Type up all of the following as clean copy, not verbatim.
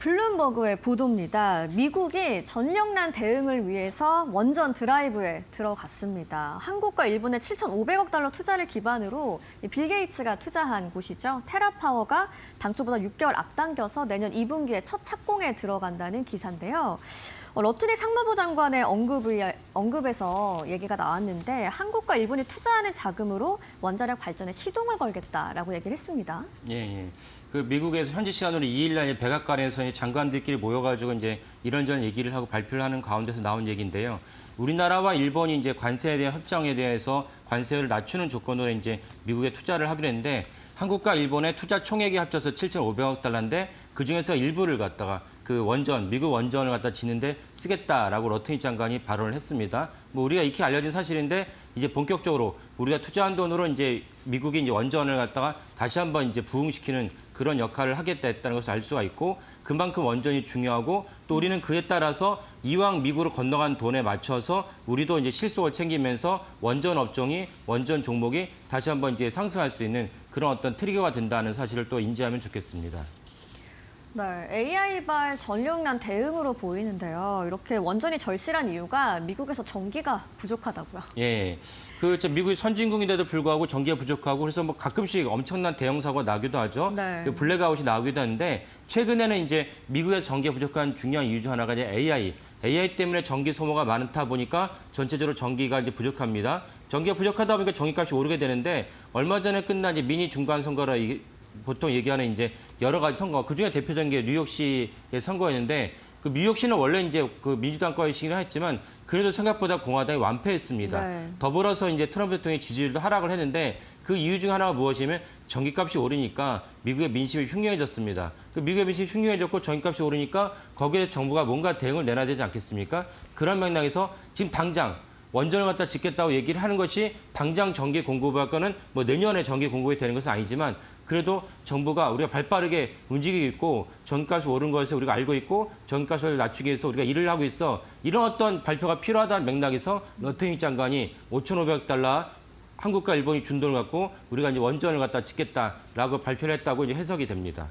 블룸버그의 보도입니다. 미국이 전력난 대응을 위해서 원전 드라이브에 들어갔습니다. 한국과 일본의 7,500억 달러 투자를 기반으로 빌 게이츠가 투자한 곳이죠. 테라파워가 당초보다 6개월 앞당겨서 내년 2분기에 첫 착공에 들어간다는 기사인데요. 러트리 상무부 장관의 언급에서 얘기가 나왔는데 한국과 일본이 투자하는 자금으로 원자력 발전에 시동을 걸겠다라고 얘기를 했습니다. 예. 그 미국에서 현지 시간으로 2일 날 백악관에서 장관들끼리 모여가지고 이제 이런저런 얘기를 하고 발표를 하는 가운데서 나온 얘기인데요. 우리나라와 일본이 이제 관세에 대한 협정에 대해서 관세를 낮추는 조건으로 이제 미국에 투자를 하기로 했는데 한국과 일본의 투자 총액이 합쳐서 7,500억 달러인데 그 중에서 일부를 갖다가 그 원전, 미국 원전을 갖다 짓는데 쓰겠다라고 러트리 장관이 발언을 했습니다. 뭐 우리가 익히 알려진 사실인데 이제 본격적으로 우리가 투자한 돈으로 이제 미국이 이제 원전을 갖다가 다시 한번 이제 부흥시키는 그런 역할을 하겠다 했다는 것을 알 수가 있고 그만큼 원전이 중요하고 또 우리는 그에 따라서 이왕 미국으로 건너간 돈에 맞춰서 우리도 이제 실속을 챙기면서 원전 업종이 원전 종목이 다시 한번 이제 상승할 수 있는 그런 어떤 트리거가 된다는 사실을 또 인지하면 좋겠습니다. 네, AI발 전력난 대응으로 보이는데요. 이렇게 원전이 절실한 이유가 미국에서 전기가 부족하다고요. 예. 미국이 선진국인데도 불구하고 전기가 부족하고 그래서 뭐 가끔씩 엄청난 대형 사고가 나기도 하죠. 네. 그 블랙아웃이 나오기도 하는데 최근에는 이제 미국의 전기가 부족한 중요한 이유 중 하나가 이제 AI 때문에 전기 소모가 많다 보니까 전체적으로 전기가 이제 부족합니다. 전기가 부족하다 보니까 전기값이 오르게 되는데 얼마 전에 끝난 이제 미니 중간 선거라 보통 얘기하는 이제 여러 가지 선거, 그중에 대표적인 게 뉴욕시의 선거였는데 그 뉴욕시는 원래 이제 그 민주당 거이긴 했지만 그래도 생각보다 공화당이 완패했습니다. 네. 더불어서 이제 트럼프 대통령의 지지율도 하락을 했는데 그 이유 중 하나가 무엇이냐면 전기값이 오르니까 미국의 민심이 흉흉해졌습니다. 그 미국의 민심이 흉흉해졌고 전기값이 오르니까 거기에 정부가 뭔가 대응을 내놔야 되지 않겠습니까? 그런 맥락에서 지금 당장 원전을 갖다 짓겠다고 얘기를 하는 것이 당장 전기 공급할 거는 뭐 내년에 전기 공급이 되는 것은 아니지만 그래도 정부가 우리가 발빠르게 움직이고 있고 전기값이 오른 것을 우리가 알고 있고 전기값을 낮추기 위해서 우리가 일을 하고 있어. 이런 어떤 발표가 필요하다는 맥락에서 러트리 장관이 5,500달러 한국과 일본이 준 돈을 갖고 우리가 이제 원전을 갖다 짓겠다라고 발표를 했다고 이제 해석이 됩니다.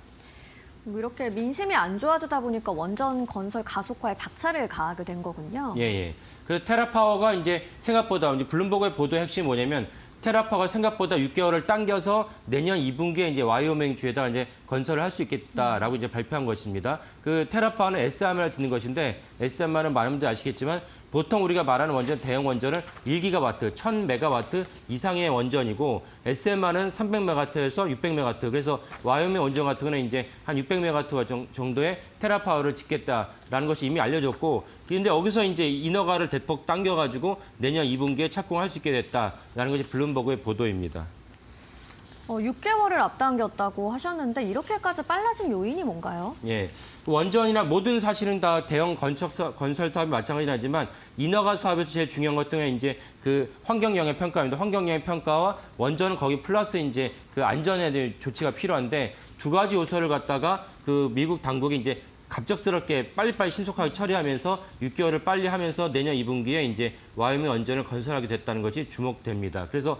이렇게 민심이 안 좋아지다 보니까 원전 건설 가속화에 박차를 가하게 된 거군요. 예. 그 테라파워가 이제 생각보다 이제 블룸버그의 보도의 핵심이 뭐냐면 테라파워가 생각보다 6개월을 당겨서 내년 2분기에 이제 와이오밍 주에다가 이제 건설을 할 수 있겠다라고 이제 발표한 것입니다. 그 테라파워는 SMR을 짓는 것인데 SMR은 많은 분들이 아시겠지만 보통 우리가 말하는 원전 대형 원전은 1기가와트, 1000메가와트 이상의 원전이고 SMR은 300메가와트에서 600메가와트. 그래서 와이오밍 원전 같은 경우는 이제 한 600메가와트 정도의 테라파워를 짓겠다라는 것이 이미 알려졌고 그런데 여기서 이제 인허가를 대폭 당겨가지고 내년 2분기에 착공할 수 있게 됐다라는 것이 블룸버그의 보도입니다. 6개월을 앞당겼다고 하셨는데 이렇게까지 빨라진 요인이 뭔가요? 예, 원전이나 모든 사실은 다 대형 건설 사업이 마찬가지긴 하지만 인허가 사업에서 제일 중요한 것 중에 이제 그 환경 영향 평가입니다. 환경 영향 평가와 원전은 거기 플러스 이제 그 안전에 대한 조치가 필요한데 두 가지 요소를 갖다가 그 미국 당국이 이제 갑작스럽게 빨리빨리 신속하게 처리하면서 6개월을 빨리 하면서 내년 2분기에 이제 와이오밍 원전을 건설하게 됐다는 것이 주목됩니다. 그래서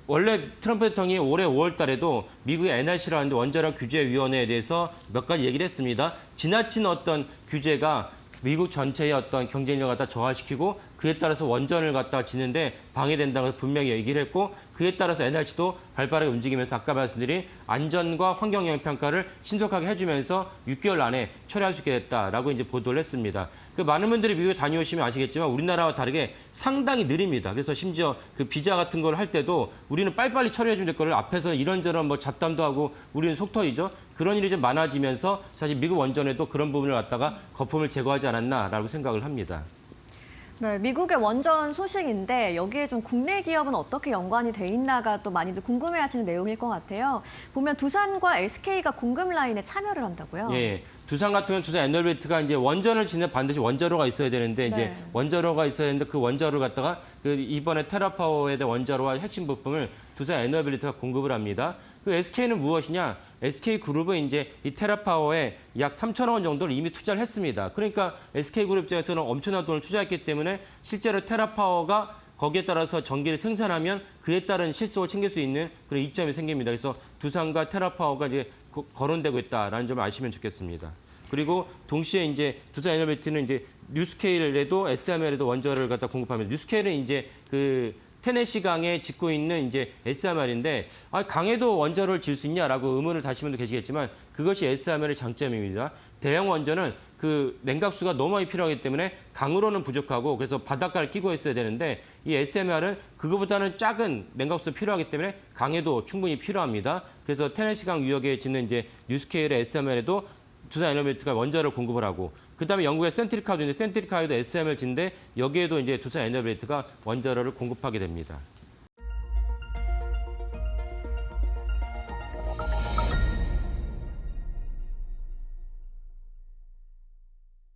원래 트럼프 대통령이 올해 5월 달에도 미국의 NRC라는 원자력 규제위원회에 대해서 몇 가지 얘기를 했습니다. 지나친 어떤 규제가 미국 전체의 어떤 경쟁력을 갖다 저하시키고 그에 따라서 원전을 갖다 짓는데 방해된다고 분명히 얘기를 했고 그에 따라서 NRC도 발빠르게 움직이면서 아까 말씀드린 안전과 환경 영향 평가를 신속하게 해주면서 6개월 안에 처리할 수 있게 됐다라고 이제 보도를 했습니다. 그 많은 분들이 미국에 다녀오시면 아시겠지만 우리나라와 다르게 상당히 느립니다. 그래서 심지어 그 비자 같은 걸 할 때도 우리는 빨리빨리 처리해주면 될 거를 앞에서 이런저런 뭐 잡담도 하고 우리는 속터이죠. 그런 일이 좀 많아지면서 사실 미국 원전에도 그런 부분을 갖다가 거품을 제거하지 않았나라고 생각을 합니다. 네, 미국의 원전 소식인데 여기에 좀 국내 기업은 어떻게 연관이 돼 있나가 또 많이들 궁금해하시는 내용일 것 같아요. 보면 두산과 SK가 공급 라인에 참여를 한다고요? 예, 두산 같은 경우는 두산 에너빌리티가 이제 원전을 짓는 반드시 원자로가 있어야 되는데 이제 네. 원자로가 있어야 되는데 그 원자로를 갖다가 그 이번에 테라파워에 대한 원자로와 핵심 부품을 두산 에너빌리티가 공급을 합니다. 그 SK는 무엇이냐? SK그룹은 이제 이 테라파워에 약 3천억 원 정도를 이미 투자를 했습니다. 그러니까 SK그룹 입장에서는 엄청난 돈을 투자했기 때문에 실제로 테라파워가 거기에 따라서 전기를 생산하면 그에 따른 실속을 챙길 수 있는 그런 이점이 생깁니다. 그래서 두산과 테라파워가 이제 거론되고 있다라는 점을 아시면 좋겠습니다. 그리고 동시에 이제 두산 에너빌리티는 이제 뉴스케일에도 SMR에도 원자를 갖다 공급합니다. 뉴스케일은 이제 그 테네시 강에 짓고 있는 이제 SMR인데 강에도 원자로를 질 수 있냐라고 의문을 다시는 분도 계시겠지만 그것이 SMR의 장점입니다. 대형 원전은 그 냉각수가 너무 많이 필요하기 때문에 강으로는 부족하고 그래서 바닷가를 끼고 있어야 되는데 이 SMR은 그거보다는 작은 냉각수가 필요하기 때문에 강에도 충분히 필요합니다. 그래서 테네시 강 유역에 짓는 이제 뉴스케일의 SMR에도 두산 에너빌리티가 원자를 공급을 하고 그다음에 영국의 센트리카도 있는데 센트리카에도 SMR 짓는데 여기에도 이제 두산 에너빌리티가 원자로를 공급하게 됩니다.